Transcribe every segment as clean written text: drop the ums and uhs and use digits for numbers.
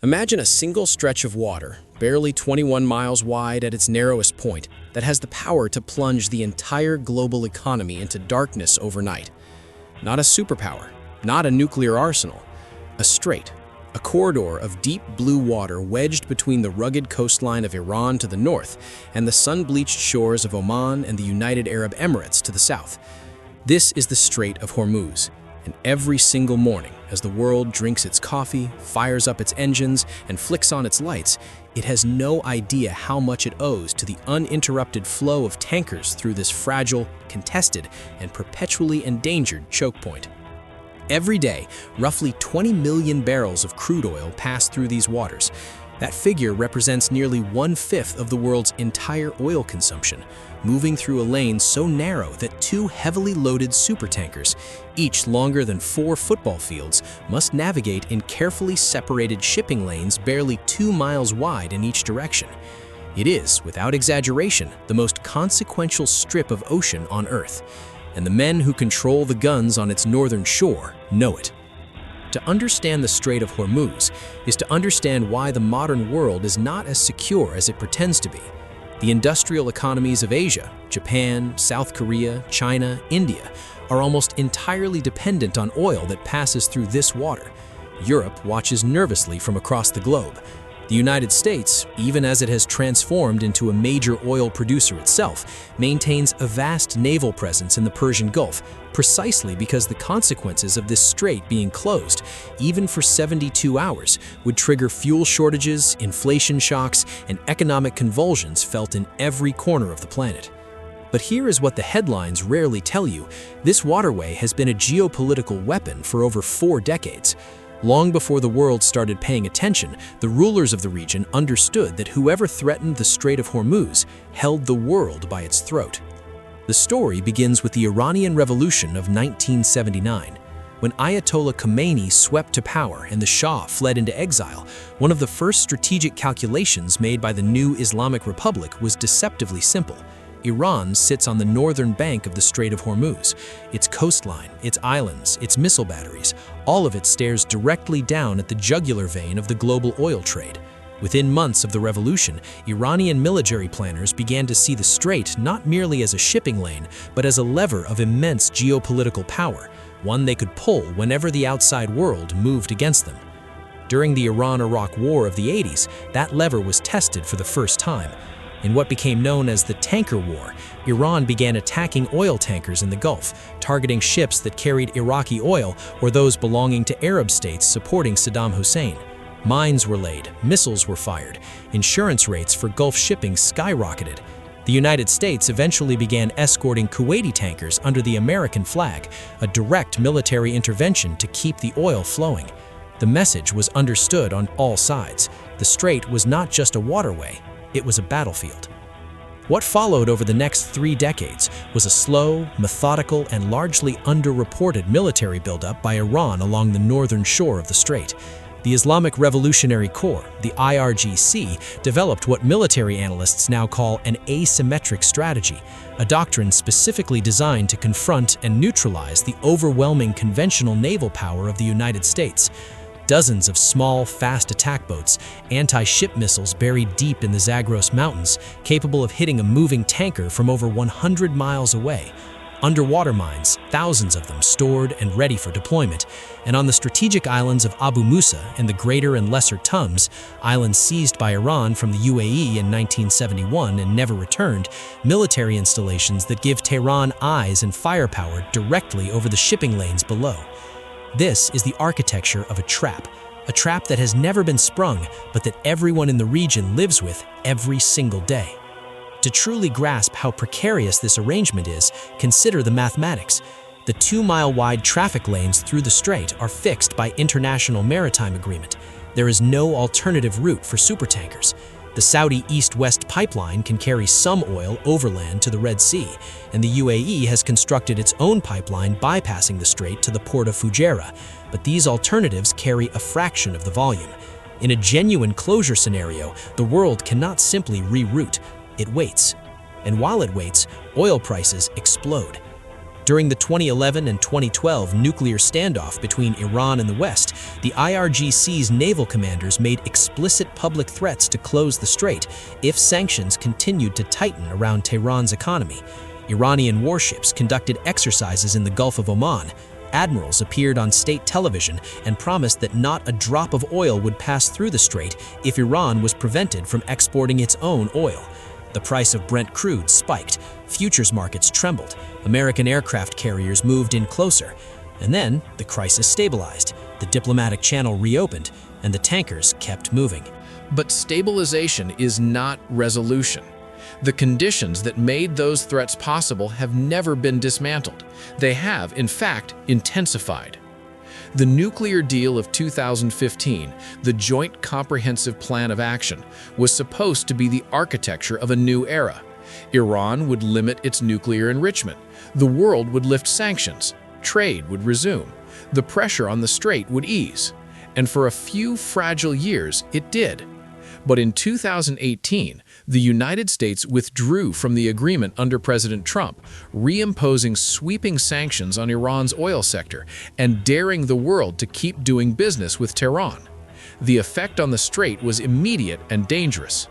Imagine a single stretch of water, barely 21 miles wide at its narrowest point, that has the power to plunge the entire global economy into darkness overnight. Not a superpower, not a nuclear arsenal, a strait, a corridor of deep blue water wedged between the rugged coastline of Iran to the north and the sun-bleached shores of Oman and the United Arab Emirates to the south. This is the Strait of Hormuz. And every single morning, as the world drinks its coffee, fires up its engines, and flicks on its lights, it has no idea how much it owes to the uninterrupted flow of tankers through this fragile, contested, and perpetually endangered choke point. Every day, roughly 20 million barrels of crude oil pass through these waters. That figure represents nearly 1/5 of the world's entire oil consumption, moving through a lane so narrow that two heavily loaded supertankers, each longer than 4 football fields, must navigate in carefully separated shipping lanes barely 2 miles wide in each direction. It is, without exaggeration, the most consequential strip of ocean on Earth, and the men who control the guns on its northern shore know it. To understand the Strait of Hormuz is to understand why the modern world is not as secure as it pretends to be. The industrial economies of Asia, Japan, South Korea, China, India, are almost entirely dependent on oil that passes through this water. Europe watches nervously from across the globe. The United States, even as it has transformed into a major oil producer itself, maintains a vast naval presence in the Persian Gulf, precisely because the consequences of this strait being closed, even for 72 hours, would trigger fuel shortages, inflation shocks, and economic convulsions felt in every corner of the planet. But here is what the headlines rarely tell you. This waterway has been a geopolitical weapon for over 4 decades. Long before the world started paying attention, the rulers of the region understood that whoever threatened the Strait of Hormuz held the world by its throat. The story begins with the Iranian Revolution of 1979. When Ayatollah Khomeini swept to power and the Shah fled into exile, one of the first strategic calculations made by the new Islamic Republic was deceptively simple. Iran sits on the northern bank of the Strait of Hormuz. Its coastline, its islands, its missile batteries, all of it stares directly down at the jugular vein of the global oil trade. Within months of the revolution, Iranian military planners began to see the strait not merely as a shipping lane, but as a lever of immense geopolitical power, one they could pull whenever the outside world moved against them. During the Iran-Iraq War of the 80s, that lever was tested for the first time. In what became known as the Tanker War, Iran began attacking oil tankers in the Gulf, targeting ships that carried Iraqi oil or those belonging to Arab states supporting Saddam Hussein. Mines were laid, missiles were fired, insurance rates for Gulf shipping skyrocketed. The United States eventually began escorting Kuwaiti tankers under the American flag, a direct military intervention to keep the oil flowing. The message was understood on all sides. The strait was not just a waterway, it was a battlefield. What followed over the next 3 decades was a slow, methodical, and largely underreported military buildup by Iran along the northern shore of the strait. The Islamic Revolutionary Corps, the IRGC, developed what military analysts now call an asymmetric strategy, a doctrine specifically designed to confront and neutralize the overwhelming conventional naval power of the United States. Dozens of small, fast attack boats, anti-ship missiles buried deep in the Zagros Mountains, capable of hitting a moving tanker from over 100 miles away. Underwater mines, thousands of them stored and ready for deployment. And on the strategic islands of Abu Musa and the Greater and Lesser Tums, islands seized by Iran from the UAE in 1971 and never returned, military installations that give Tehran eyes and firepower directly over the shipping lanes below. This is the architecture of a trap that has never been sprung, but that everyone in the region lives with every single day. To truly grasp how precarious this arrangement is, consider the mathematics. The 2-mile-wide traffic lanes through the strait are fixed by international maritime agreement. There is no alternative route for supertankers. The Saudi East-West pipeline can carry some oil overland to the Red Sea, and the UAE has constructed its own pipeline bypassing the strait to the port of Fujairah, but these alternatives carry a fraction of the volume. In a genuine closure scenario, the world cannot simply reroute, it waits. And while it waits, oil prices explode. During the 2011 and 2012 nuclear standoff between Iran and the West, the IRGC's naval commanders made explicit public threats to close the strait if sanctions continued to tighten around Tehran's economy. Iranian warships conducted exercises in the Gulf of Oman. Admirals appeared on state television and promised that not a drop of oil would pass through the strait if Iran was prevented from exporting its own oil. The price of Brent crude spiked, futures markets trembled, American aircraft carriers moved in closer, and then the crisis stabilized, the diplomatic channel reopened, and the tankers kept moving. But stabilization is not resolution. The conditions that made those threats possible have never been dismantled. They have, in fact, intensified. The nuclear deal of 2015, the Joint Comprehensive Plan of Action, was supposed to be the architecture of a new era. Iran would limit its nuclear enrichment. The world would lift sanctions. Trade would resume. The pressure on the strait would ease. And for a few fragile years, it did. But in 2018, the United States withdrew from the agreement under President Trump, reimposing sweeping sanctions on Iran's oil sector and daring the world to keep doing business with Tehran. The effect on the strait was immediate and dangerous.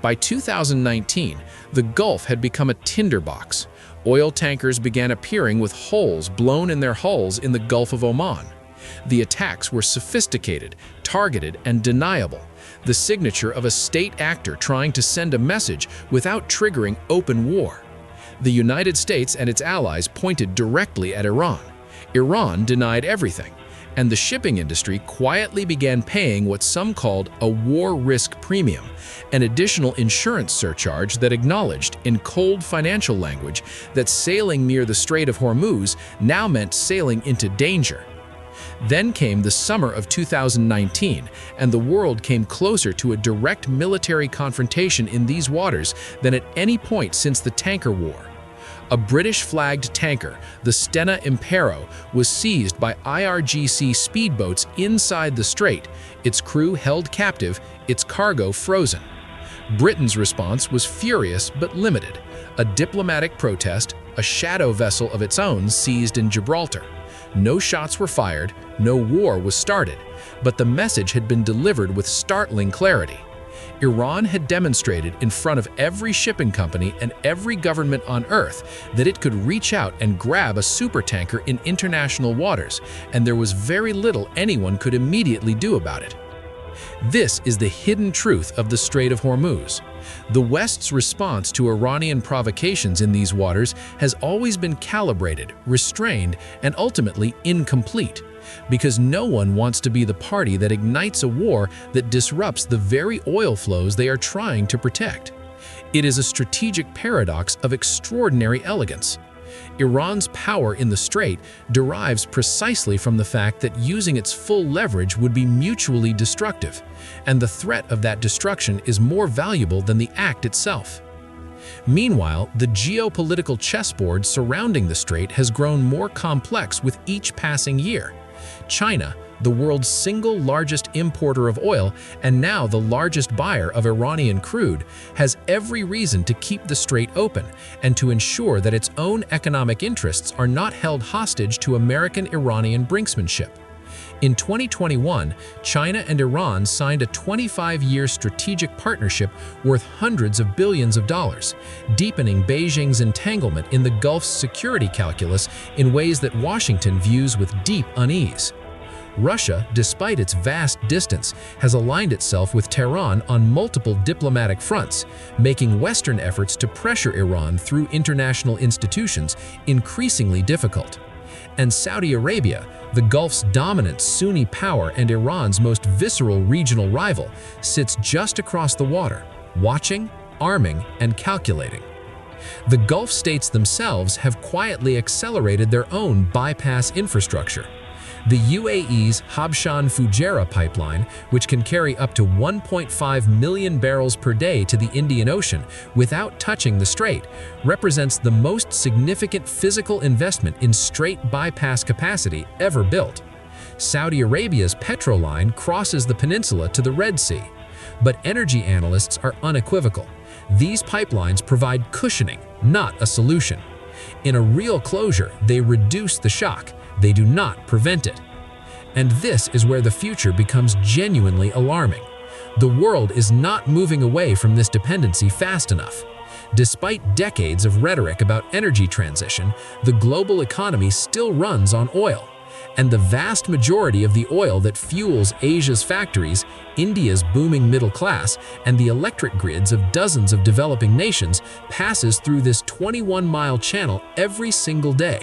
By 2019, the Gulf had become a tinderbox. Oil tankers began appearing with holes blown in their hulls in the Gulf of Oman. The attacks were sophisticated, targeted, and deniable, the signature of a state actor trying to send a message without triggering open war. The United States and its allies pointed directly at Iran. Iran denied everything, and the shipping industry quietly began paying what some called a war risk premium, an additional insurance surcharge that acknowledged, in cold financial language, that sailing near the Strait of Hormuz now meant sailing into danger. Then came the summer of 2019, and the world came closer to a direct military confrontation in these waters than at any point since the tanker war. A British-flagged tanker, the Stena Impero, was seized by IRGC speedboats inside the strait, its crew held captive, its cargo frozen. Britain's response was furious but limited. A diplomatic protest, a shadow vessel of its own seized in Gibraltar. No shots were fired, no war was started, but the message had been delivered with startling clarity. Iran had demonstrated in front of every shipping company and every government on Earth that it could reach out and grab a supertanker in international waters, and there was very little anyone could immediately do about it. This is the hidden truth of the Strait of Hormuz. The West's response to Iranian provocations in these waters has always been calibrated, restrained, and ultimately incomplete, because no one wants to be the party that ignites a war that disrupts the very oil flows they are trying to protect. It is a strategic paradox of extraordinary elegance. Iran's power in the strait derives precisely from the fact that using its full leverage would be mutually destructive, and the threat of that destruction is more valuable than the act itself. Meanwhile, the geopolitical chessboard surrounding the strait has grown more complex with each passing year. China, the world's single largest importer of oil and now the largest buyer of Iranian crude, has every reason to keep the strait open and to ensure that its own economic interests are not held hostage to American-Iranian brinksmanship. In 2021, China and Iran signed a 25-year strategic partnership worth hundreds of billions of dollars, deepening Beijing's entanglement in the Gulf's security calculus in ways that Washington views with deep unease. Russia, despite its vast distance, has aligned itself with Tehran on multiple diplomatic fronts, making Western efforts to pressure Iran through international institutions increasingly difficult. And Saudi Arabia, the Gulf's dominant Sunni power and Iran's most visceral regional rival, sits just across the water, watching, arming, and calculating. The Gulf states themselves have quietly accelerated their own bypass infrastructure. The UAE's Habshan-Fujairah pipeline, which can carry up to 1.5 million barrels per day to the Indian Ocean without touching the strait, represents the most significant physical investment in strait bypass capacity ever built. Saudi Arabia's Petroline crosses the peninsula to the Red Sea. But energy analysts are unequivocal. These pipelines provide cushioning, not a solution. In a real closure, they reduce the shock, they do not prevent it. And this is where the future becomes genuinely alarming. The world is not moving away from this dependency fast enough. Despite decades of rhetoric about energy transition, the global economy still runs on oil. And the vast majority of the oil that fuels Asia's factories, India's booming middle class, and the electric grids of dozens of developing nations passes through this 21-mile channel every single day.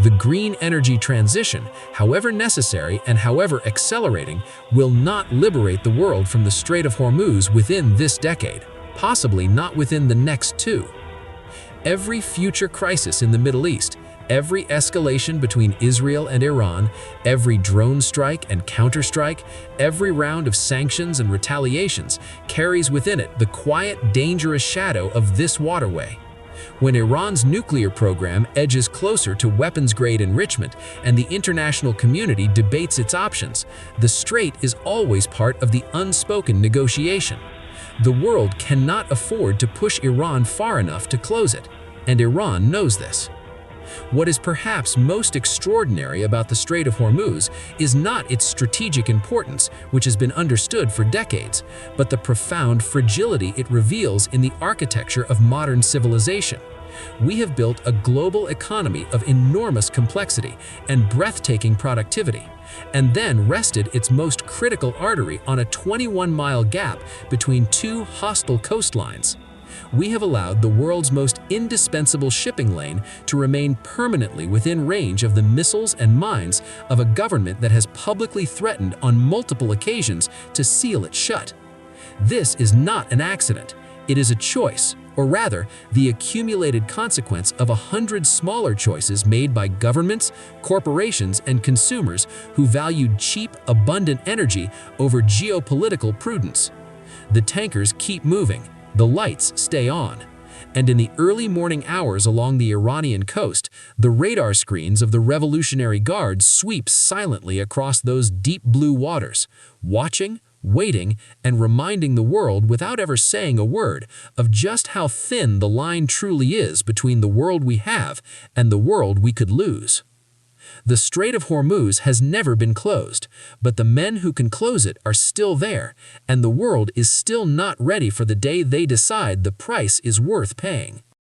The green energy transition, however necessary and however accelerating, will not liberate the world from the Strait of Hormuz within this decade, possibly not within the next two. Every future crisis in the Middle East, every escalation between Israel and Iran, every drone strike and counterstrike, every round of sanctions and retaliations carries within it the quiet, dangerous shadow of this waterway. When Iran's nuclear program edges closer to weapons-grade enrichment and the international community debates its options, the strait is always part of the unspoken negotiation. The world cannot afford to push Iran far enough to close it, and Iran knows this. What is perhaps most extraordinary about the Strait of Hormuz is not its strategic importance, which has been understood for decades, but the profound fragility it reveals in the architecture of modern civilization. We have built a global economy of enormous complexity and breathtaking productivity, and then rested its most critical artery on a 21-mile gap between two hostile coastlines. We have allowed the world's most indispensable shipping lane to remain permanently within range of the missiles and mines of a government that has publicly threatened on multiple occasions to seal it shut. This is not an accident. It is a choice, or rather, the accumulated consequence of 100 smaller choices made by governments, corporations, and consumers who valued cheap, abundant energy over geopolitical prudence. The tankers keep moving. The lights stay on. And in the early morning hours along the Iranian coast, the radar screens of the Revolutionary Guard sweep silently across those deep blue waters, watching, waiting, and reminding the world without ever saying a word of just how thin the line truly is between the world we have and the world we could lose. The Strait of Hormuz has never been closed, but the men who can close it are still there, and the world is still not ready for the day they decide the price is worth paying.